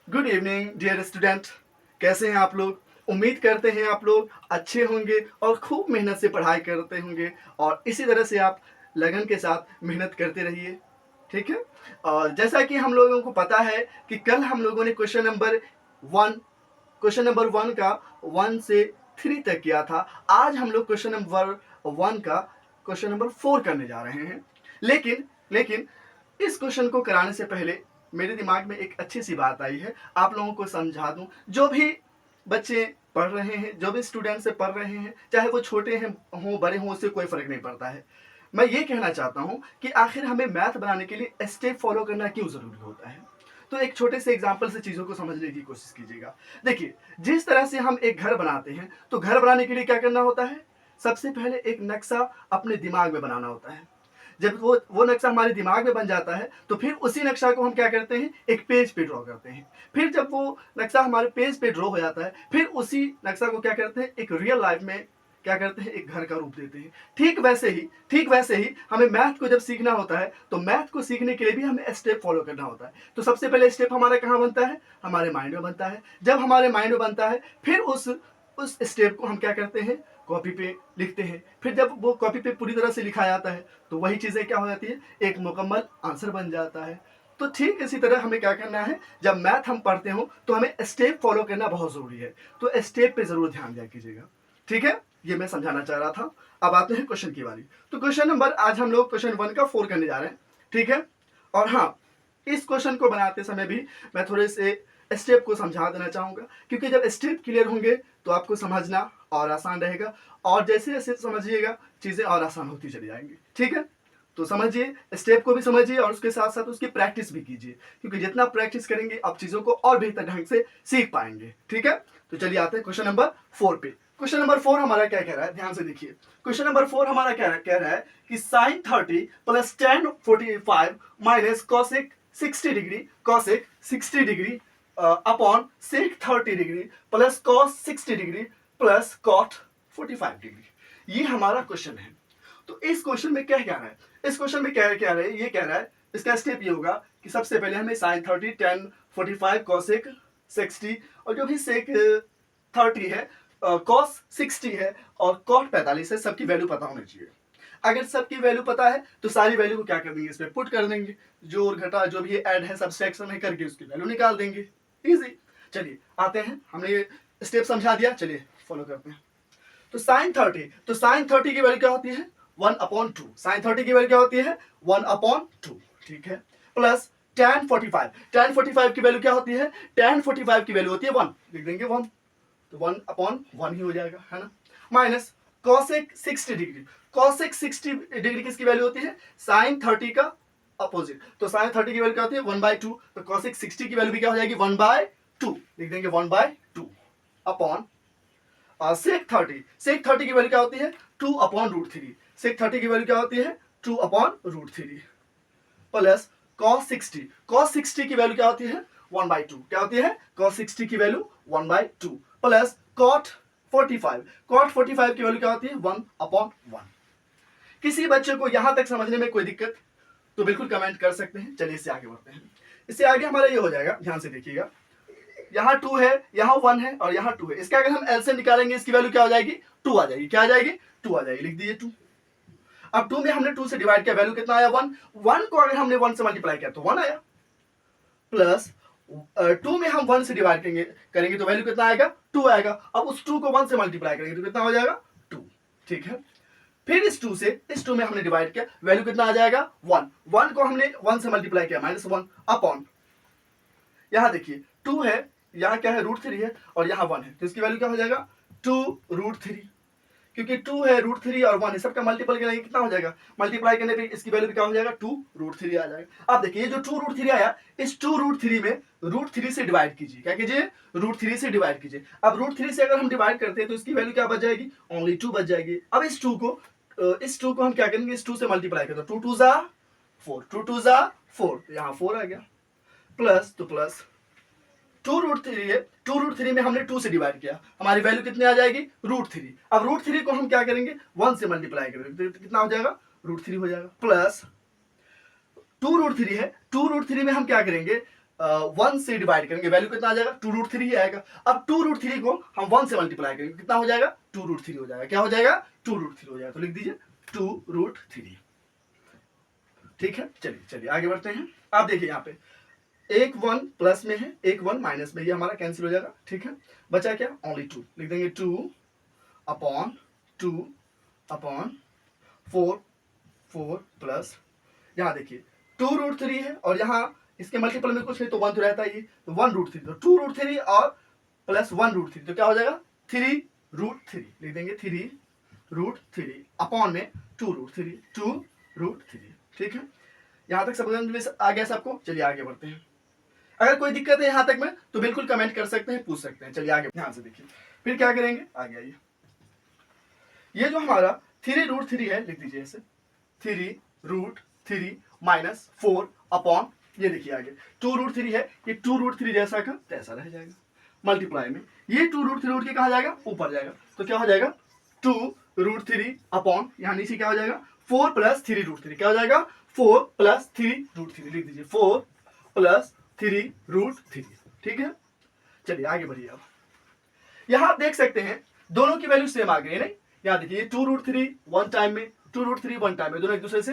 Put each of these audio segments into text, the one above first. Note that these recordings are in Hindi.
Good evening dear student. कैसे हैं आप लोग? उम्मीद करते हैं आप लोग अच्छे होंगे और खूब मेहनत से पढ़ाई करते होंगे और इसी तरह से आप लगन के साथ मेहनत करते रहिए। ठीक है। और जैसा कि हम लोगों को पता है कि कल हम लोगों ने क्वेश्चन नंबर 1 का 1 से 3 तक किया था। आज हम लोग क्वेश्चन नंबर 1 का क्वेश्चन नंबर 4 करने जा रहे हैं। लेकिन इस क्वेश्चन को कराने से पहले मेरे दिमाग में एक अच्छी सी बात आई है, आप लोगों को समझा दूं। जो भी बच्चे पढ़ रहे हैं, जो भी स्टूडेंट से पढ़ रहे हैं, चाहे वो छोटे हैं हों बड़े हों, उससे कोई फर्क नहीं पड़ता है। मैं ये कहना चाहता हूं कि आखिर हमें मैथ बनाने के लिए स्टेप फॉलो करना क्यों जरूरी होता है। तो एक छोटे से एग्जाम्पल से चीजों को समझने की कोशिश कीजिएगा। देखिए, जिस तरह से हम एक घर बनाते हैं तो घर बनाने के लिए क्या करना होता है? सबसे पहले एक नक्शा अपने दिमाग में बनाना होता है। जब वो नक्शा हमारे दिमाग में बन जाता है तो फिर उसी नक्शा को हम क्या करते हैं, एक पेज पे ड्रॉ करते हैं। फिर जब वो नक्शा हमारे पेज पे ड्रॉ हो जाता है, फिर उसी नक्शा को क्या करते हैं, एक रियल लाइफ में क्या करते हैं, एक घर का रूप देते हैं। ठीक वैसे ही हमें मैथ को जब सीखना होता है तो मैथ को सीखने के लिए भी हमें स्टेप फॉलो करना होता है। तो सबसे पहले स्टेप हमारा कहाँ बनता है? हमारे माइंड में बनता है। जब हमारे माइंड में बनता है फिर उस स्टेप को हम क्या करते हैं, कॉपी पे लिखते हैं। फिर जब वो कॉपी पे पूरी तरह से लिखा जाता है तो वही चीज़ें क्या हो जाती है, एक मुकम्मल आंसर बन जाता है। तो ठीक इसी तरह हमें क्या करना है, जब मैथ हम पढ़ते हो तो हमें स्टेप फॉलो करना बहुत ज़रूरी है। तो स्टेप पे ज़रूर ध्यान दिया कीजिएगा। ठीक है, ये मैं समझाना चाह रहा था। अब आते हैं क्वेश्चन की बारी। तो क्वेश्चन नंबर आज हम लोग क्वेश्चन 1 का 4 करने जा रहे हैं। ठीक है। और हाँ, इस क्वेश्चन को बनाते समय भी मैं थोड़े से स्टेप को समझा देना चाहूँगा, क्योंकि जब स्टेप क्लियर होंगे तो आपको समझना और आसान रहेगा और जैसे जैसे समझिएगा चीज़ें और आसान होती चली जाएंगी। ठीक है। तो समझिए, स्टेप को भी समझिए और उसके साथ साथ उसकी प्रैक्टिस भी कीजिए, क्योंकि जितना प्रैक्टिस करेंगे आप चीज़ों को और बेहतर ढंग से सीख पाएंगे। ठीक है। तो चलिए आते हैं क्वेश्चन नंबर 4 पे। क्वेश्चन नंबर 4 हमारा क्या कह रहा है, ध्यान से देखिए। क्वेश्चन नंबर 4 हमारा क्या कह रहा है कि sine 30 plus tan 45 minus cosec 60 degree upon sec 30 degree plus cos 60 degree plus cot 45 degree. ये हमारा क्वेश्चन है। तो इस क्वेश्चन में क्या कह रहा है, इस क्वेश्चन में क्या कह रहा है, ये कह रहा है, इसका स्टेप ये होगा कि सबसे पहले हमें साइन 30 टेन 45 कॉसेक 60 और जो भी सेक 30 है, कॉस 60 है और कॉट 45 है, सबकी वैल्यू पता होनी चाहिए। अगर सबकी वैल्यू पता है तो सारी वैल्यू को क्या कर देंगे, इसमें पुट कर देंगे। जोड़ घटा जो भी ऐड है, सब्सट्रैक्शन है करके उसकी वैल्यू निकाल देंगे। इजी। चलिए आते हैं, हमने ये स्टेप समझा दिया, चलिए फॉलो करते हैं। तो साइन 30 की वैल्यू क्या होती है, 1/2। साइन 30 की वैल्यू क्या होती है, 1/2। ठीक है। प्लस tan 45 की वैल्यू क्या होती है, tan 45 की वैल्यू होती है 1, लिख देंगे 1, तो 1/1 ही हो जाएगा, है ना। Minus cosec 60 degree. Cosec 60 degree किसकी वैल्यू होती है, साइन 30 का अपोजिट। तो साइन 30 की वैल्यू क्या होती है, 1/2। तो कॉसेक 60 की वैल्यू भी क्या हो जाएगी, 1/2, लिख देंगे 1/2 अपॉन सेक 30 की वैल्यू क्या होती है, 2/√3। सेक 30 की वैल्यू क्या होती है, 2/√3 प्लस कॉस 60 की वैल्यू क्या होती है, 1/2। क्या होती है, कॉस 60 की वैल्यू 1/2 प्लस कॉट 45 की वैल्यू क्या होती है, 1/1। किसी बच्चे को यहां तक समझने में कोई दिक्कत तो बिल्कुल कमेंट कर सकते हैं। चलिए इससे आगे बढ़ते हैं। इससे आगे हमारा ये हो जाएगा, ध्यान से देखिएगा, यहाँ 2 है, यहाँ 1 है और यहाँ 2 है। इसका अगर हम एलसीएम निकालेंगे इसकी वैल्यू क्या हो जाएगी, 2 आ जाएगी। क्या आ जाएगी, 2 आ जाएगी, लिख दीजिए 2। अब 2 में हमने 2 से डिवाइड किया, वैल्यू कितना आया, 1। 1 को अगर हमने 1 से मल्टीप्लाई किया तो 1 आया। प्लस 2 में हम 1 से डिवाइड करेंगे तो वैल्यू कितना आएगा, 2 आएगा। अब उस 2 को 1 से मल्टीप्लाई करेंगे तो कितना हो जाएगा, 2। ठीक है। फिर इस 2 में हमने डिवाइड किया, वैल्यू कितना आ जाएगा, 1। 1 को हमने 1 से मल्टीप्लाई किया, -1 अपॉन, यहां देखिए 2 है, यहाँ क्या है, √3 है और यहाँ 1 है, तो इसकी वैल्यू क्या हो जाएगा, 2√3। क्योंकि 2 है, √3 और 1 है, सबका मल्टीपल करेंगे कितना हो जाएगा, मल्टीप्लाई करने पे इसकी वैल्यू क्या हो जाएगा, 2√3 आ जाएगा। अब देखिए, ये जो 2√3 आया, इस 2√3 में √3 से डिवाइड कीजिए। क्या कीजिए, √3 से डिवाइड कीजिए। अब √3 से अगर हम डिवाइड करते हैं तो इसकी वैल्यू क्या बच जाएगी, ओनली 2 बच जाएगी। अब इस 2 को हम क्या करेंगे, इस 2 से मल्टीप्लाई करते हैं, 2 2 जा 4, 2 2 जा 4, यहाँ 4 आ गया। प्लस तो प्लस 2√3 है, 2√3 में हमने 2 से डिवाइड किया, हमारी वैल्यू कितनी आ जाएगी, √3। अब √3 को हम क्या करेंगे, 1 से मल्टीप्लाई करेंगे तो कितना हो जाएगा, √3 हो जाएगा। प्लस 2√3 है, 2√3 में हम क्या करेंगे, 1 से डिवाइड करेंगे, वैल्यू कितना आ जाएगा, 2√3 ही आएगा। अब 2√3 को हम 1 से मल्टीप्लाई करेंगे, कितना हो जाएगा, 2√3 हो जाएगा। क्या हो जाएगा, 2√3 हो जाएगा। तो लिख दीजिए 2√3। ठीक है, चलिए आगे बढ़ते हैं। आप देखिए यहाँ पे एक 1 प्लस में है, एक 1 माइनस में, ये हमारा कैंसिल हो जाएगा। ठीक है, बचा क्या, ओनली 2। लिख देंगे 2/4 प्लस, यहाँ देखिए 2√3 है और यहाँ इसके मल्टीपल में कुछ नहीं तो 1 तो रहता ही, तो 1√3, तो 2√3 और प्लस 1√3, तो क्या हो जाएगा 3√3। लिख देंगे 3√3 अपॉन में 2√3। ठीक है, यहाँ तक समझ में आ गया सबको। चलिए आगे बढ़ते हैं। अगर कोई दिक्कत है यहाँ तक में तो बिल्कुल कमेंट कर सकते हैं, पूछ सकते हैं। चलिए आगे ध्यान से देखिए, फिर क्या करेंगे, आगे आइए। ये जो हमारा 3√3 है, लिख दीजिए ऐसे 3√3 माइनस 4 अपॉन, ये देखिए आगे 2√3 है, ये 2√3 जैसा का तैसा रह जाएगा। मल्टीप्लाई में ये 2√3 उठ के कहा जाएगा, ऊपर जाएगा, तो क्या हो जाएगा 2√3 अपॉन, यहाँ नीचे क्या हो जाएगा 4 प्लस 3√3, क्या हो जाएगा 4 प्लस 3√3। लिख दीजिए 4 प्लस 3√3। ठीक है, चलिए आगे बढ़िए। अब यहाँ आप देख सकते हैं दोनों की वैल्यू सेम आ गई है, नहीं, यहाँ देखिए 2√3 वन टाइम में, 2√3 वन टाइम में, दोनों एक दूसरे से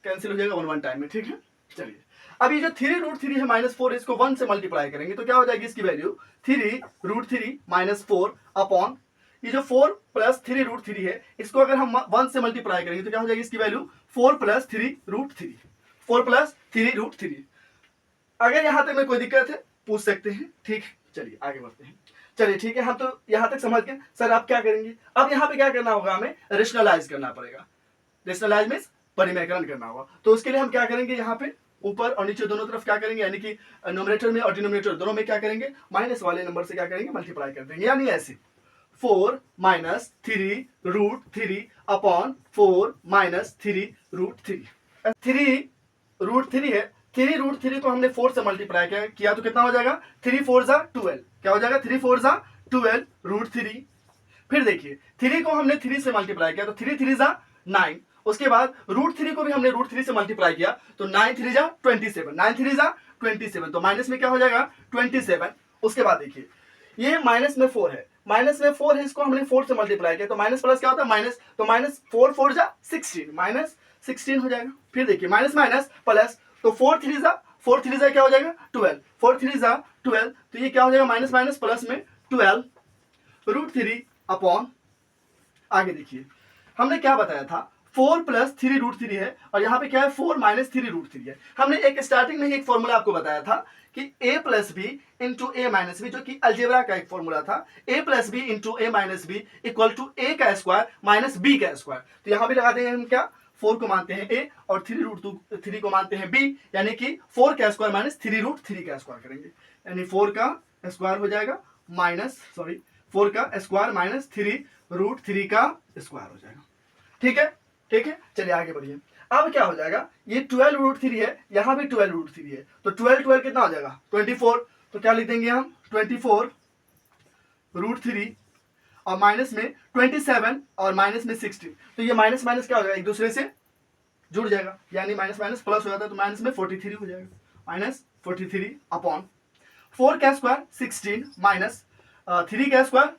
कैंसिल हो जाएगा वन टाइम में। ठीक है, चलिए अब ये जो 3√3 है माइनस 4, इसको 1 से मल्टीप्लाई करेंगे तो क्या हो जाएगी इसकी वैल्यू 3√3 माइनस 4 अपॉन, ये जो 4 प्लस 3√3 है, इसको अगर हम 1 से मल्टीप्लाई करेंगे तो क्या हो जाएगी इसकी वैल्यू 4 प्लस 3√3। अगर यहां तक में कोई दिक्कत है पूछ सकते हैं। ठीक, चलिए आगे बढ़ते हैं। चलिए ठीक है, हम तो यहां तक समझ गए। सर आप क्या करेंगे, अब यहाँ पे क्या करना होगा, हमें रेशनलाइज करना पड़ेगा। रेशनलाइज मीन्स परिमेयकरण करना होगा। तो उसके लिए हम क्या करेंगे, यहाँ पे ऊपर और नीचे दोनों तरफ क्या करेंगे, यानी कि न्यूमरेटर में और डिनोमिनेटर दोनों में क्या करेंगे, माइनस वाले नंबर से क्या करेंगे, मल्टीप्लाई कर देंगे। यानी ऐसे 4 माइनस 3√3 अपॉन 4 माइनस 3√3। 3√3 है, 3√3 को हमने 4 से मल्टीप्लाई किया तो कितना हो जाएगा, 3 4 12। क्या हो जाएगा, 3 4 12√3। फिर देखिए 3 को हमने 3 से मल्टीप्लाई किया तो 3 3 9। उसके बाद √3 को भी हमने √3 से मल्टीप्लाई किया तो 9 3 27, 9 3 27, तो माइनस में क्या हो जाएगा 27। उसके बाद देखिए ये माइनस में 4 है, माइनस में 4 है, इसको हमने 4 से मल्टीप्लाई किया तो माइनस प्लस क्या होता है माइनस, तो माइनस 4 4 16, माइनस 16 हो जाएगा। फिर देखिए माइनस माइनस प्लस, तो 4 3 क्या हो जाएगा 12, 4 3 12, तो ये क्या हो जाएगा माइनस माइनस प्लस में 12√3 अपॉन, आगे देखिए हमने क्या बताया था 4 प्लस 3√3 है और यहाँ पे क्या है 4 माइनस 3√3 है। हमने एक स्टार्टिंग में ही एक फॉर्मूला आपको बताया था कि a plus b into a minus b, जो कि अलजेब्रा का एक फॉर्मूला था, a plus b into a minus b equal to a का स्क्वायर माइनस बी का स्क्वायर। तो यहाँ भी लगा देंगे हम क्या, 4 को मानते हैं a और 3√3 को मानते हैं b, यानी कि 4 का स्क्वायर माइनस 3√3 का स्क्वायर करेंगे, यानी 4 का स्क्वायर हो जाएगा माइनस 4 का स्क्वायर माइनस 3√3 का स्क्वायर हो जाएगा। ठीक है, ठीक है, चलिए आगे बढ़िए। अब क्या हो जाएगा, ये 12√3 है, यहां भी 12√3 है, तो 12 कितना हो जाएगा 24। तो क्या लिख देंगे हम 24√3 और माइनस में 27 और माइनस में 16, तो ये माइनस माइनस क्या हो जाएगा एक दूसरे से जुड़ जाएगा, यानी माइनस माइनस प्लस हो जाता है, तो माइनस में 43 हो जाएगा, माइनस 43 अपॉन 4 का स्क्वायर 16 माइनस 3 का स्क्वायर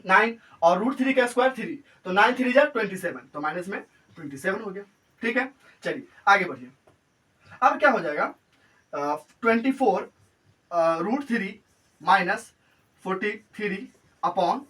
9 और √3 का स्क्वायर 3, तो 9 3 27, तो माइनस में 27 हो गया। ठीक है, चलिए आगे बढ़िए। अब क्या हो जाएगा 24√3 माइनस 43 अपॉन,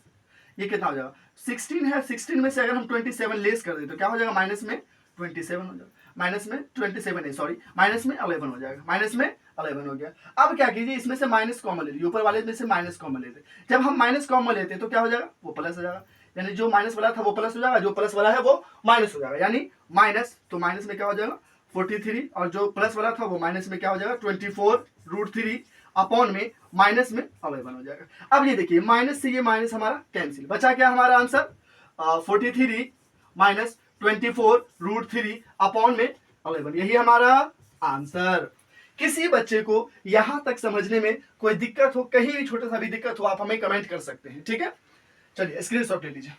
ये कितना हो जाएगा 16 है, 16 में से अगर हम 27 लेस कर दें तो क्या हो जाएगा माइनस में 27 हो जाएगा, माइनस में 27 है सॉरी, माइनस में 11 हो जाएगा, माइनस में 11 हो गया। अब क्या कीजिए, इसमें से माइनस कॉमन ले लीजिए, ऊपर वाले में से माइनस कॉमन लेते, जब हम माइनस कॉमन लेते हैं तो क्या हो जाएगा वो प्लस हो जाएगा, यानी जो माइनस वाला था वो प्लस हो जाएगा, जो प्लस वाला है वो माइनस हो जाएगा, यानी माइनस, तो माइनस में क्या हो जाएगा 43 और जो प्लस वाला था वो माइनस में क्या हो जाएगा 24√3 अपॉन में माइनस में 11 हो जाएगा। अब ये देखिए माइनस से ये माइनस हमारा कैंसिल, बचा क्या हमारा आंसर 43 माइनस 24√3 अपॉन में 11, यही हमारा आंसर। किसी बच्चे को यहां तक समझने में कोई दिक्कत हो, कहीं भी छोटा सा भी दिक्कत हो, आप हमें कमेंट कर सकते हैं। ठीक है, चलिए स्क्रीनशॉट ले लीजिए।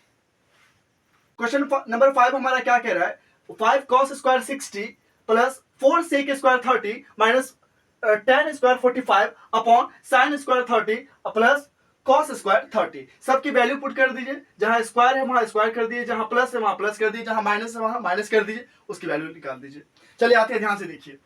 क्वेश्चन नंबर 5 हमारा क्या कह रहा है, 5 cos square 60 plus 4 sec square 30 minus tan square 45 upon sin square 30 plus cos square 30। सबकी वैल्यू पुट कर दीजिए, जहां स्क्वायर है वहां स्क्वायर कर दीजिए, जहां प्लस है वहां प्लस कर दीजिए, जहां माइनस है वहां माइनस कर दीजिए, उसकी वैल्यू निकाल दीजिए। चलिए आते हैं, ध्यान से देखिए।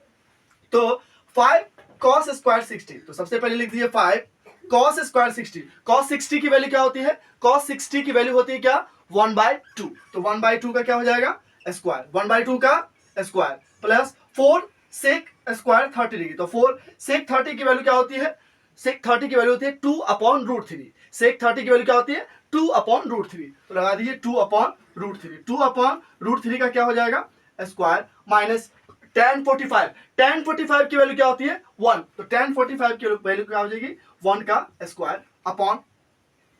तो 5 cos स्क्वायर 60, तो सबसे पहले लिख दीजिए 5 cos स्क्वायर 60। cos 60 की वैल्यू क्या होती है? cos 60 की वैल्यू होती है क्या? 1/2। तो 1/2 का क्या हो जाएगा? स्क्वायर। 1/2 का square plus 4 sec square 30 degree. तो 4 sec 30 की वैल्यू क्या होती है? sec 30 की वैल्यू होती है 2/√3। sec 30 की वैल्यू क्या होती है? 2/√3। तो लगा दीजिए 2/√3। 2/√3 का क्या हो जाएगा? Square minus tan 45। tan 45 की वैल्यू क्या होती है? 1। तो tan 45 की वैल्यू क्या हो जाएगी? 1 का स्क्वायर अपॉन,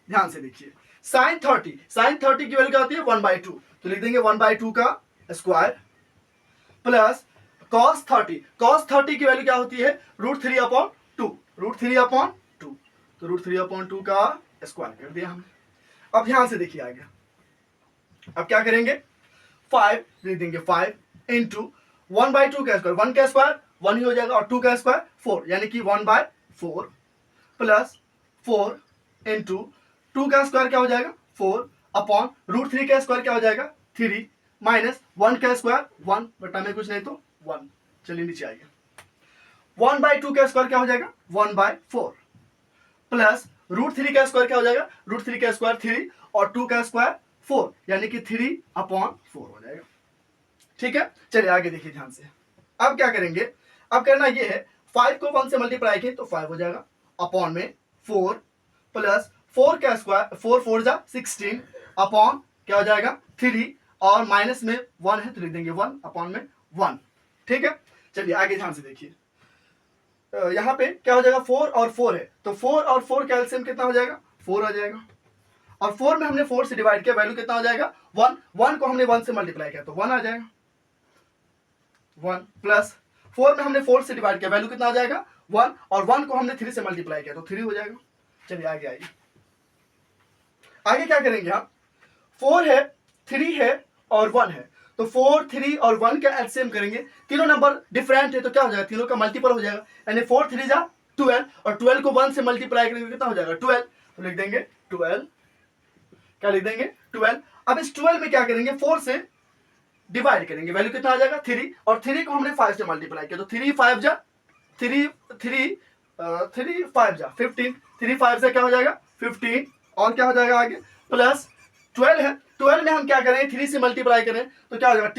ध्यान से देखिए, sin 30। sin 30 की वैल्यू क्या होती है? 1/2। तो लिख देंगे 1/2 का स्क्वायर प्लस cos 30। cos 30 की वैल्यू क्या होती है? √3/2। √3/2। तो √3/2 का स्क्वायर कर दिया हमने। अब ध्यान से देखिए आगे, अब क्या करेंगे? 5 लिख देंगे, 5 इंटू 1/2 का स्क्वायर, 1 का स्क्वायर 1 ही हो जाएगा, और 2 का स्क्वायर 4, यानी कि 1/4 प्लस 4 इंटू 2 का स्क्वायर क्या हो जाएगा? 4 अपॉन √3 का स्क्वायर क्या हो जाएगा? 3 माइनस 1 का स्क्वायर 1 बटा में कुछ नहीं तो 1। चलिए नीचे आइए, 1/2 का स्क्वायर क्या हो जाएगा? 1/4 प्लस √3 का स्क्वायर क्या हो जाएगा? √3 का स्क्वायर 3 और 2 का स्क्वायर 4, यानी कि 3/4 हो जाएगा। ठीक है, चलिए आगे देखिए ध्यान से। अब क्या करेंगे? अब करना ये है, 5 को 1 से मल्टीप्लाई किए तो 5 हो जाएगा, अपॉन में 4 प्लस 4 का स्क्वायर, 4 4 जा 16 अपॉन क्या हो जाएगा? 3, और माइनस में 1 है तो लिख देंगे 1 अपॉन में 1। ठीक है, चलिए आगे ध्यान से देखिए। यहाँ पे क्या हो जाएगा? 4 और 4 है, तो 4 और 4 का एलसीएम कितना हो जाएगा? 4 हो जाएगा, और 4 में हमने 4 से डिवाइड किया, वैल्यू कितना हो जाएगा? 1। 1 को हमने 1 से मल्टीप्लाई किया तो 1 आ जाएगा, 1 प्लस 4 में हमने 4 से डिवाइड किया, वैल्यू कितना आ जाएगा? 1, और 1 को हमने 3 से मल्टीप्लाई किया तो 3 हो जाएगा। चलिए आगे आइए, आगे क्या करेंगे हम? 4 है, 3 है और 1 है, तो 4 3 और 1 का एलसीएम करेंगे। तीनों नंबर डिफरेंट है तो क्या हो जाएगा? तीनों का मल्टीपल हो जाएगा, यानी 4 3 जा 12, और 12 को 1 से मल्टीप्लाई करेंगे कितना हो जाएगा? 12। तो लिख देंगे 12, क्या लिख देंगे? 12। अब इस 12 में क्या करेंगे? 4 से डिवाइड करेंगे, वैल्यू कितना आ जाएगा? 3, और 3 को हमने 5 से मल्टीप्लाई किया तो 3 5 जा 3 3 3 5 जा 15, 3 5 से क्या हो जाएगा? 15, और क्या हो जाएगा आगे? प्लस 12 है, 12 में हम क्या करें? 3 से मल्टीप्लाई करें तो क्या हो जाएगा?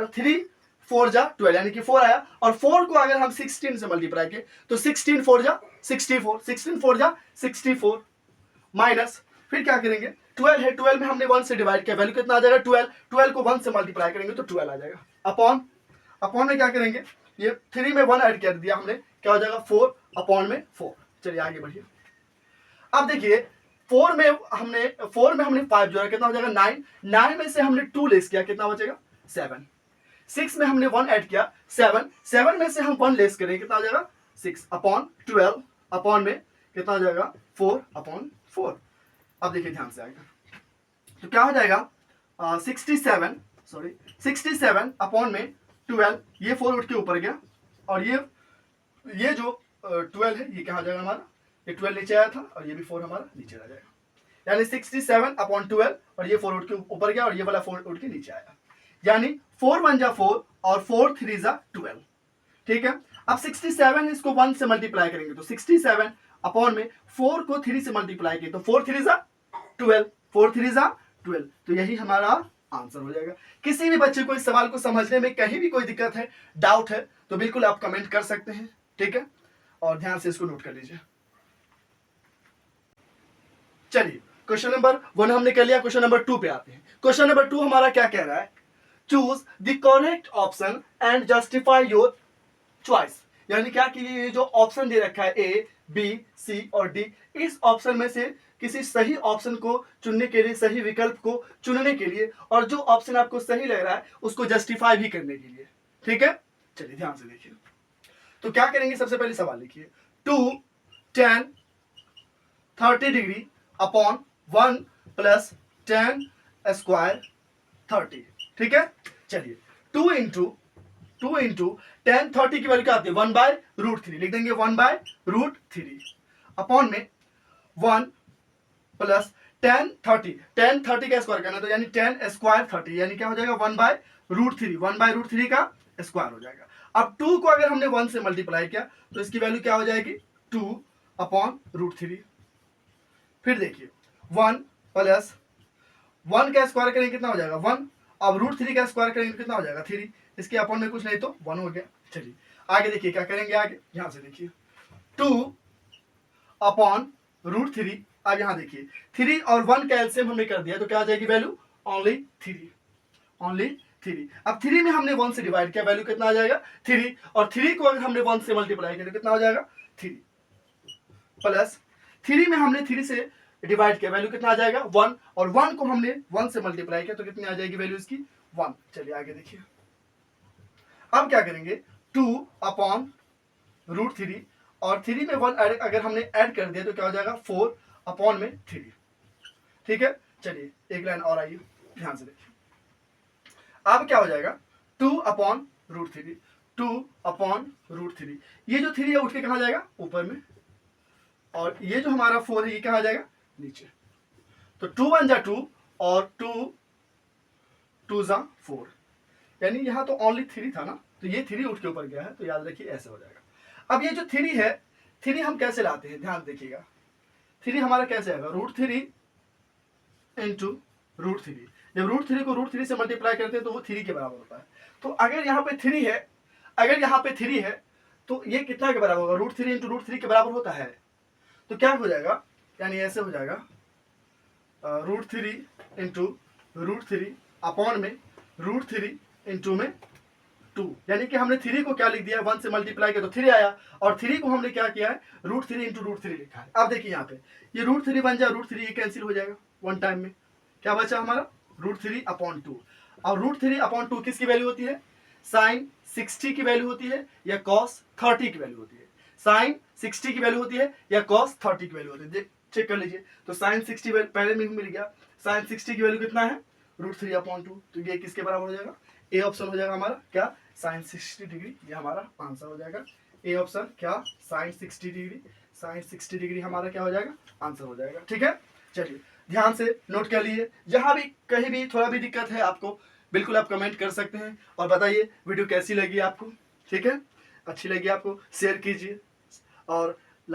3 4 जा 12, यानी कि 4 आया, और 4 को अगर हम 16 से मल्टीप्लाई किए तो 16 4 जा 64, 16 4 जा 64 माइनस, फिर क्या करेंगे? 12 है, 12 में हमने 1 से डिवाइड किया, वैल्यू कितना आ जाएगा? 12। 12 को 1 से मल्टीप्लाई करेंगे तो 12 आ जाएगा, अपॉन, अपॉन में क्या करेंगे? ये 3 में 1 ऐड कर दिया हमने, क्या हो जाएगा? 4 अपॉन में 4। चलिए आगे बढ़िए। अब देखिए 4 में हमने 5 जोड़ा, कितना हो जाएगा? 9। 9 में से हमने 2 लेस किया, कितना बचेगा? 7। 6 में हमने 1 ऐड किया, 7। 7 में से हम 1 लेस करेंगे, कितना हो जाएगा? 6 अपॉन 12 अपॉन में कितना हो जाएगा? 4 अपॉन 4। अब देखिए ध्यान से आएगा, तो क्या हो जाएगा? 67 अपॉन में 12, ये 4 उठ के ऊपर गया, और ये जो 12 है ये क्या हो जाएगा हमारा? ये 12 नीचे आया था, और ये भी 4 हमारा नीचे आ जाएगा, यानी 67 अपॉन 12, और ये 4 उठ के ऊपर गया और ये वाला 4 उठ के नीचे आया, यानी 4 1 जा 4 और 4 3 जा 12। ठीक है, अब 67 इसको 1 से मल्टीप्लाई करेंगे तो 67 अपॉन में 4 को 3 से मल्टीप्लाई किए तो 4 3 जा 12, 4 3 जा 12, तो यही हमारा आंसर हो जाएगा। किसी भी बच्चे को इस सवाल को समझने में कहीं भी कोई दिक्कत है, डाउट है, तो बिल्कुल आप कमेंट कर सकते हैं। ठीक है, और ध्यान से इसको नोट कर लीजिए। चलिए क्वेश्चन नंबर 1 हमने कर लिया, क्वेश्चन नंबर 2 पे आते हैं। क्वेश्चन नंबर 2 हमारा क्या कह रहा है? Choose the correct option and justify your choice, यानी क्या कि ये जो ऑप्शन दे रखा है ए बी सी और डी, इस ऑप्शन में से किसी सही ऑप्शन को चुनने के लिए, सही विकल्प को चुनने के लिए, और जो ऑप्शन आपको सही लग रहा है उसको जस्टिफाई भी करने के लिए। ठीक है, चलिए ध्यान से देखिए। तो क्या करेंगे? सबसे पहले सवाल लिखिए, 2 tan 30 degree upon 1 plus tan square 30। ठीक है, चलिए 2 इंटू 2 इंटू टेन 30 की वैल्यू क्या आती है 1/√3, लिख देंगे 1/√3 अपॉन में 1 प्लस टेन 30 का स्क्वायर करना तो यानी 10 स्क्वायर 30 यानी क्या हो जाएगा 1/√3 का स्क्वायर हो जाएगा। अब 2 को अगर हमने 1 से मल्टीप्लाई किया तो इसकी वैल्यू क्या हो जाएगी 2/√3। फिर देखिए 1 प्लस 1 का स्क्वायर करेंगे कितना हो जाएगा 1, अब √3 का स्क्वायर करेंगे कितना हो जाएगा 3, इसके अपॉन में कुछ नहीं तो 1 हो गया। चलिए आगे देखिए क्या करेंगे, आगे यहां से देखिए 2/√3। अब यहां देखिए 3 और 1 का एलसीएम हमने कर दिया तो क्या आ जाएगी वैल्यू ओनली 3। अब 3 में हमने 1 से डिवाइड किया वैल्यू कितना आ जाएगा 3, और 3 को अगर हमने 1 से मल्टीप्लाई किया तो कितना हो जाएगा 3 प्लस 3 में हमने 3 से डिवाइड किया वैल्यू कितना आ जाएगा 1, और 1 को हमने 1 से मल्टीप्लाई किया तो कितनी आ जाएगी वैल्यू इसकी 1। चलिए आगे देखिए अब क्या करेंगे 2/√3 और 3 में 1 अगर हमने ऐड कर दिया तो क्या हो जाएगा 4/3। ठीक है, चलिए एक लाइन और आइए ध्यान से देखिए अब क्या हो जाएगा 2/√3 ये जो 3 है उठ के कहां जाएगा ऊपर में, और ये जो हमारा 4 है ये कहां जाएगा नीचे। तो 2 1 जा 2 और 2 2 जा 4, यानी यहां तो ओनली 3 था ना, तो ये 3 उठ के ऊपर गया है, तो याद रखिए ऐसे हो जाएगा। अब ये जो 3 है 3 हम कैसे लाते हैं ध्यान देखिएगा, 3 हमारा कैसे आएगा √3 इंटू √3। जब √3 को √3 से मल्टीप्लाई करते हैं तो वो 3 के बराबर होता है। तो अगर यहाँ पे 3 है, अगर यहाँ पे 3 है तो ये कितना के बराबर होगा √3 इंटू √3 के बराबर होता है। तो क्या हो जाएगा, यानी ऐसे हो जाएगा √3 इंटू √3 अपॉन में √3 इंटू में 2, यानी कि हमने 3 को क्या लिख दिया 1 से मल्टीप्लाई किया तो 3 आया, और 3 को हमने क्या किया है √3 इंटू √3 लिखा है। अब देखिए यहाँ पे ये √3 बन जाए √3 ये कैंसिल हो जाएगा वन टाइम में, क्या बचा हमारा √3/2, और √3/2 किसकी वैल्यू होती है साइन 60 की वैल्यू होती है या कॉस 30 की वैल्यू होती है, साइन 60 की वैल्यू होती है या कॉस 30 की वैल्यू होती है, चेक कर लीजिए। तो साइन 60 पहले में मिल गया, साइन 60 की वैल्यू कितना है √3/2, तो ये किसके बराबर हो जाएगा, ए ऑप्शन हो जाएगा हमारा क्या साइन 60 डिग्री, ये हमारा आंसर हो जाएगा ए ऑप्शन क्या साइन 60 डिग्री, साइन 60 डिग्री हमारा क्या हो जाएगा आंसर हो जाएगा। ठीक है, चलिए ध्यान से नोट कर लिए, जहां भी कहीं भी थोड़ा भी दिक्कत है आपको बिल्कुल आप कमेंट कर सकते हैं और बताइए वीडियो कैसी लगी आपको। ठीक है, अच्छी लगी आपको शेयर कीजिए और